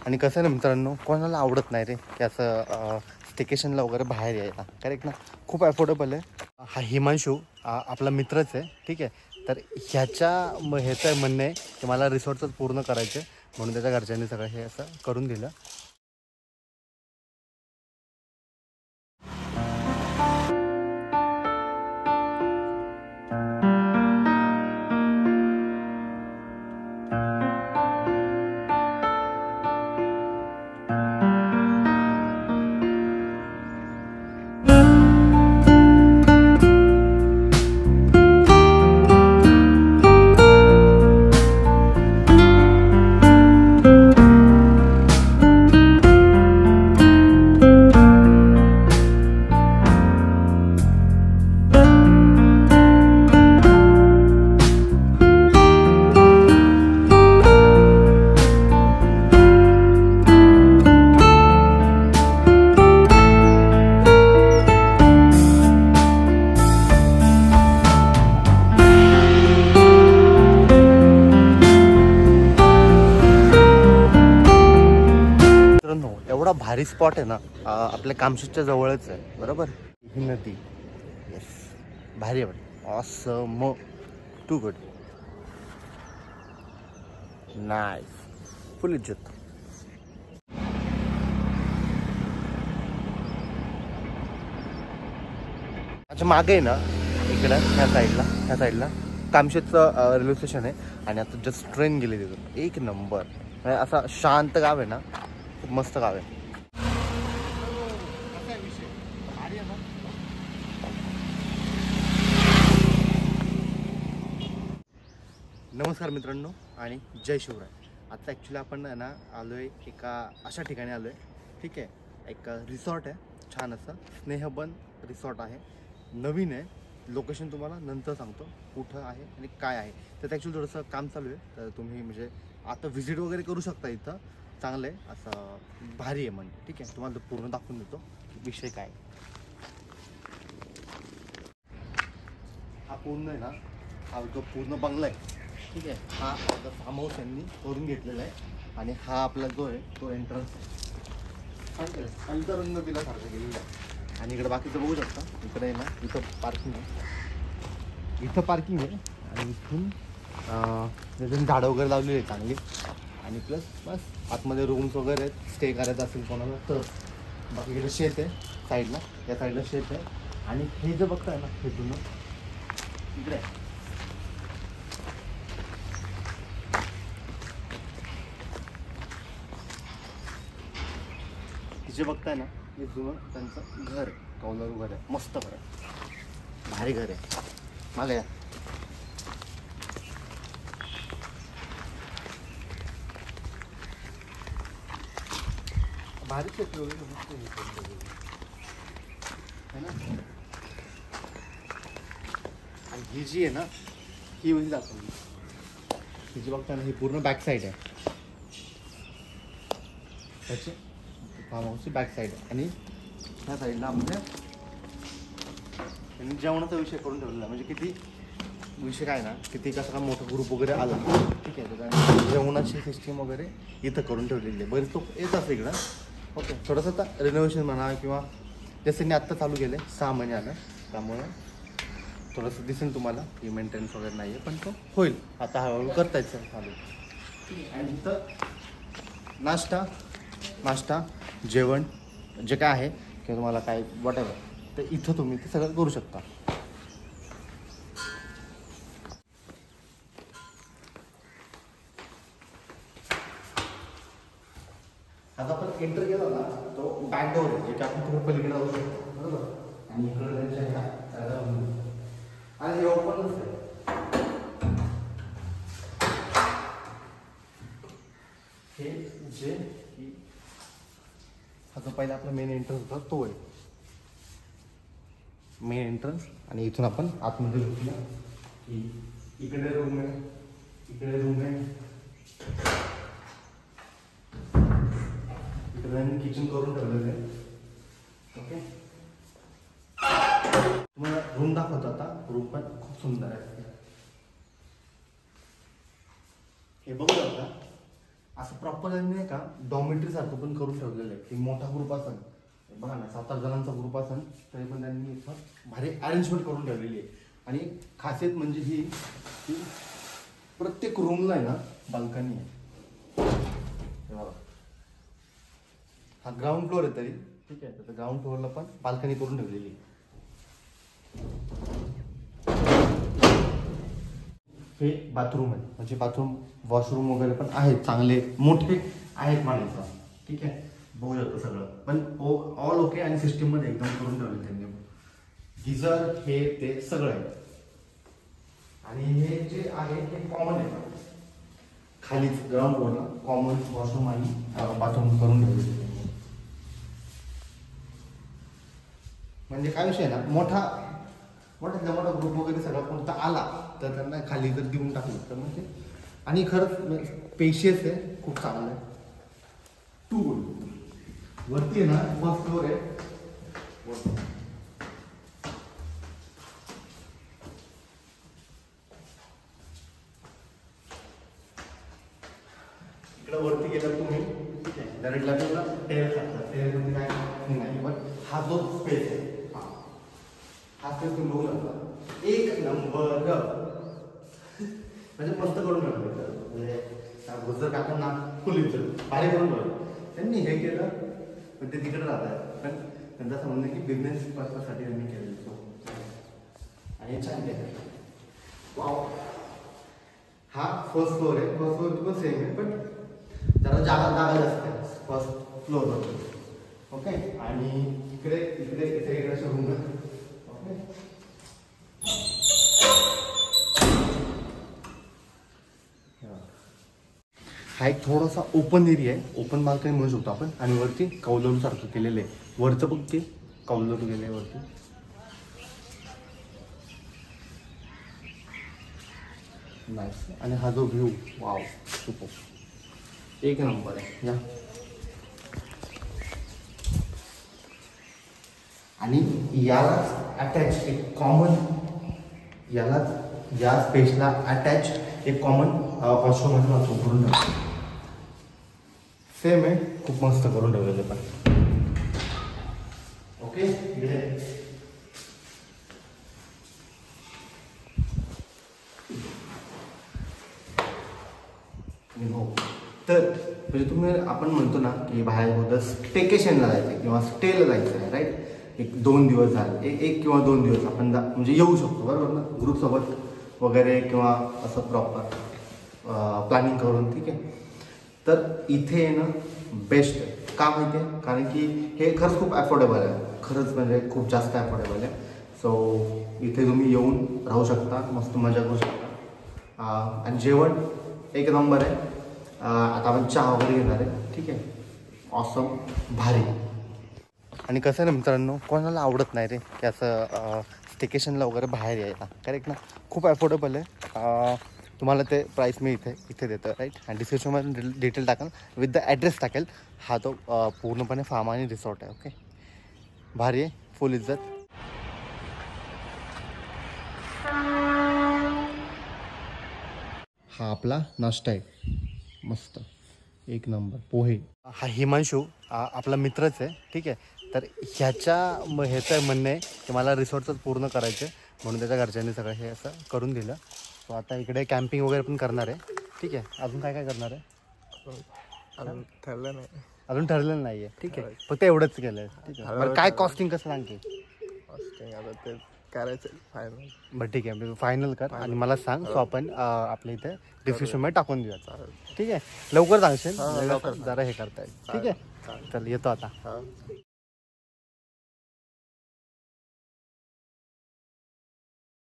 आणि कसं आहे ना मित्रांनो, कोणाला आवडत नाही रे की असं स्टेकेशनला वगैरे बाहेर यायला, करेक्ट ना. खूप अफोर्डेबल आहे. हा हिमांशू आपला मित्रच आहे, ठीक आहे. तर ह्याचं म्हणणं आहे की मला रिसॉर्टच पूर्ण करायचं आहे, म्हणून त्याच्या घरच्यांनी सगळं हे असं करून दिलं. एवढा भारी स्पॉट आहे ना, आपल्या कामशेतच्या जवळच आहे, बरोबर. ही नदी, येस, भारी आहे पण awesome, too good, nice, full इज्जत. अच्छा मागे आहे ना इकडं ह्या साईडला कामशेतचं रेल्वे स्टेशन आहे. आणि आता जस्ट ट्रेन गेली तिथून, एक नंबर. म्हणजे असा शांत गाव आहे ना, खूप मस्त गाव आहे. नमस्कार मित्रांनो आणि जय शिवराय. आता ॲक्च्युली आपण ना आलो आहे एका अशा ठिकाणी आलो आहे, ठीक आहे. एक रिसॉर्ट आहे, छान असं स्नेहबन रिसॉर्ट आहे, नवीन आहे. लोकेशन तुम्हाला नंतर सांगतो कुठं आहे आणि काय आहे. तर ॲक्च्युली थोडंसं काम चालू आहे, तर तुम्ही म्हणजे आता व्हिजिट वगैरे करू शकता. इथं चांगलं आहे, असं भारी आहे म्हणजे, ठीक आहे. तुम्हाला पूर्ण दाखवून देतो विषय काय. हा पूर्ण आहे ना, हा जो पूर्ण बंगला आहे, ठीक आहे. हा आपला फार्म हाऊस यांनी करून घेतलेला आहे. आणि हा आपला जो आहे तो एंट्रन्स आहे, अंतरंग दिल्यासारखं केलेलं आहे. आणि इकडे बाकीचं बघू शकता, इकडे आहे ना, इथं पार्किंग आहे, आणि इथून त्याच्याने झाडं वगैरे लावलेली आहे चांगली. आणि प्लस बस आतमध्ये रूम्स वगैरे आहेत, स्टे करायचं असेल कोणाला तर. बाकी इकडे शेत आहे साईडला, या साईडला शेत आहे. आणि हे जे बघताय ना, हे जुनं इकडे जे बघताय ना, हे जुनं त्यांचं घर, कौलारू घर आहे, मस्त घर आहे, भारी घर आहे. मागे या, भारी शेती वगैरे है ना. आणि ही जी आहे ना, ही म्हणजे दाखवली, ही जी बघताय ना, ही पूर्ण बॅक साईड आहे त्याची, फार्म हाऊसची बॅक साईड आहे. आणि ह्या साईडला म्हणजे त्यांनी जेवणाचा विषय करून ठेवलेला. म्हणजे किती विषय काय ना, किती कसं मोठा ग्रुप वगैरे आला, ठीक आहे, तर जेवणाची सिस्टीम वगैरे इथं करून ठेवलेली आहे. बरेच लोक येत असते इकडं. ओके, थोडंसं आता रिनोव्हेशन म्हणा किंवा जसं आत्ता चालू केलं आहे 6 महिने आलं, त्यामुळे थोडंसं दिसेल तुम्हाला की मेंटेनन्स वगैरे नाही आहे, पण तो होईल आता, हळूहळू करता येतं चालू. आणि इथं नाश्ता जेवण जे काय आहे किंवा तुम्हाला काय वाटेल तर इथं तुम्ही ते सगळं करू शकता. आता आपण एंटर केला ना, तो बॅक डोर आहे, जे की आपण तिकडे पलीकडे जाऊ शकतो, बरोबर. आणि इकडे आणि हे ओपनच आहे. हे जे हा जो पहिला आपला मेन एंट्रन्स होता तो आहे मेन एंट्रन्स. आणि इथून आपण आतमध्ये घेतला की इकडे रूम आहे, इकडे रूम आहे, इकडे किचन करून ठेवलेलं आहे. ओके, तुम्हाला रूम दाखवतो आता. रूम पण खूप सुंदर आहे. हे बघू शकता, असं प्रॉपर नाही का डॉमेट्री सारखं पण करून ठेवलेलं आहे की मोठा ग्रुप असेल बघा ना 7-8 जणांचा ग्रुप असेल तरी पण त्यांनी इथं भारी अरेंजमेंट करून ठेवलेली आहे. आणि खासियत म्हणजे ही की प्रत्येक रूमला आहे ना बाल्कनी आहे. बघा हा ग्राउंड फ्लोअर आहे तरी ठीक आहे. तर ग्राउंड फ्लोअरला पण बाल्कनी करून ठेवलेली आहे. हे बाथरूम आहे म्हणजे बाथरूम वॉशरूम वगैरे पण आहेत चांगले मोठे आहेत म्हणायचं ठीक आहे. बघू शकतो सगळं पण ऑल ओके आणि सिस्टीम मध्ये एकदम करून ठेवले त्यांनी. गिझर हे ते सगळं आहे. आणि हे जे आहे ते कॉमन आहे खालीच ग्राउंड फ्लोअरला कॉमन वॉशरूम आणि बाथरूम करून ठेवले. म्हणजे काय विषय ना मोठा ग्रुप वगैरे सगळा कोणता आला तर त्यांना खाली जर देऊन टाकलं तर म्हणजे आणि खरंच पेशियस आहे खूप चांगलं आहे. टू गुड वरती आहे ना फर्स्ट फ्लोअर आहे. इकडे वरती गेला तुम्ही डायरेक्ट लागला टेरेस असतात. टेरेसमध्ये काय नाही पण हा जो स्पेस आहे हा स्पेस तुम्ही बघू शकता एक नंबर म्हणजे मस्त करून ठेवलं. म्हणजे गुजर काकांना फुल इज्जत भारी करून ठेवलं त्यांनी. हे केलं पण ते तिकडे राहतात पण त्यांचं असं म्हणणं की बिझनेस पर्पजसाठी त्यांनी केलेलं. आणि छान केलं. वाव हा फर्स्ट फ्लोअर आहे. फर्स्ट फ्लोअर पण सेम आहे पण जरा जागा जास्त आहे फर्स्ट फ्लोअरवर. ओके आणि इकडे अशा रूम आहे. ओके हा एक थोडासा ओपन एरिया आहे. ओपन बाल्कनी म्हणू शकतो आपण. आणि वरती कौलरू सारखं केलेलं आहे. वरचं बघ ते कौलरू केलं आहे वरती. नाईस. आणि हा जो व्ह्यू वाव सुपर एक नंबर आहे. या आणि याला अटॅच एक कॉमन या स्पेसला अटॅच एक कॉमन वॉशरूम मध्ये करून ठेवतो. सेम आहे खूप मस्त करून ठेवलेले पण. ओके तर म्हणजे तुम्ही आपण म्हणतो ना की बाहेर होतं स्टेकेशनला जायचं किंवा स्टेला जायचं आहे राईट. एक 2 दिवस झाले एक किंवा 2 दिवस आपण म्हणजे येऊ शकतो बरोबर ना ग्रुपसोबत वगैरे किंवा असं प्रॉपर प्लॅनिंग करून ठीक आहे. तर इथे येणं बेस्ट आहे. का माहिती आहे कारण की हे खरंच खूप अफोर्डेबल आहे. खरंच म्हणजे खूप जास्त अफोर्डेबल आहे. सो इथे तुम्ही येऊन राहू शकता मस्त मजा करू शकता. आणि जेवण एक नंबर आहे. आता आपण चहा वगैरे घेणार आहे ठीक आहे. ऑसम भारी. आणि कसं आहे ना मित्रांनो कोणाला आवडत नाही रे की असं स्टेकेशनला वगैरे बाहेर यायला करेक्ट ना. खूप अफोर्डेबल आहे. तुम्हाला ते प्राईस मी इथे देतो राईट. आणि डिस्क्रिप्शनमध्ये डिटेल टाकेल विथ द ॲड्रेस टाकेल. हा तो पूर्णपणे फार्म आणि रिसॉर्ट आहे. ओके भारी आहे फुल इज्जत. हा आपला नाश्ता आहे मस्त एक नंबर पोहे. हा हिमांशू आपला मित्रच आहे ठीक आहे. तर ह्याचं म्हणणं आहे की मला रिसॉर्टचंच पूर्ण करायचं आहे म्हणून त्याच्या घरच्यांनी सगळं हे असं करून दिलं. सो आता इकडे कॅम्पिंग वगैरे पण करणार आहे ठीक आहे. अजून काय काय करणार आहे अजून ठरलं नाही. अजून ठरलेलं नाही आहे ठीक आहे. फक्त एवढंच केलं आहे ठीक आहे. बरं काय कॉस्टिंग कसं सांगते आता ते करायचं फायनल. बरं ठीक आहे फायनल कर आणि मला सांग. सो आपण आपल्या इथे डिस्क्रिप्शनमध्ये टाकून देऊया ठीक आहे. लवकर सांगशील जरा हे करताय ठीक आहे. चल येतो आता.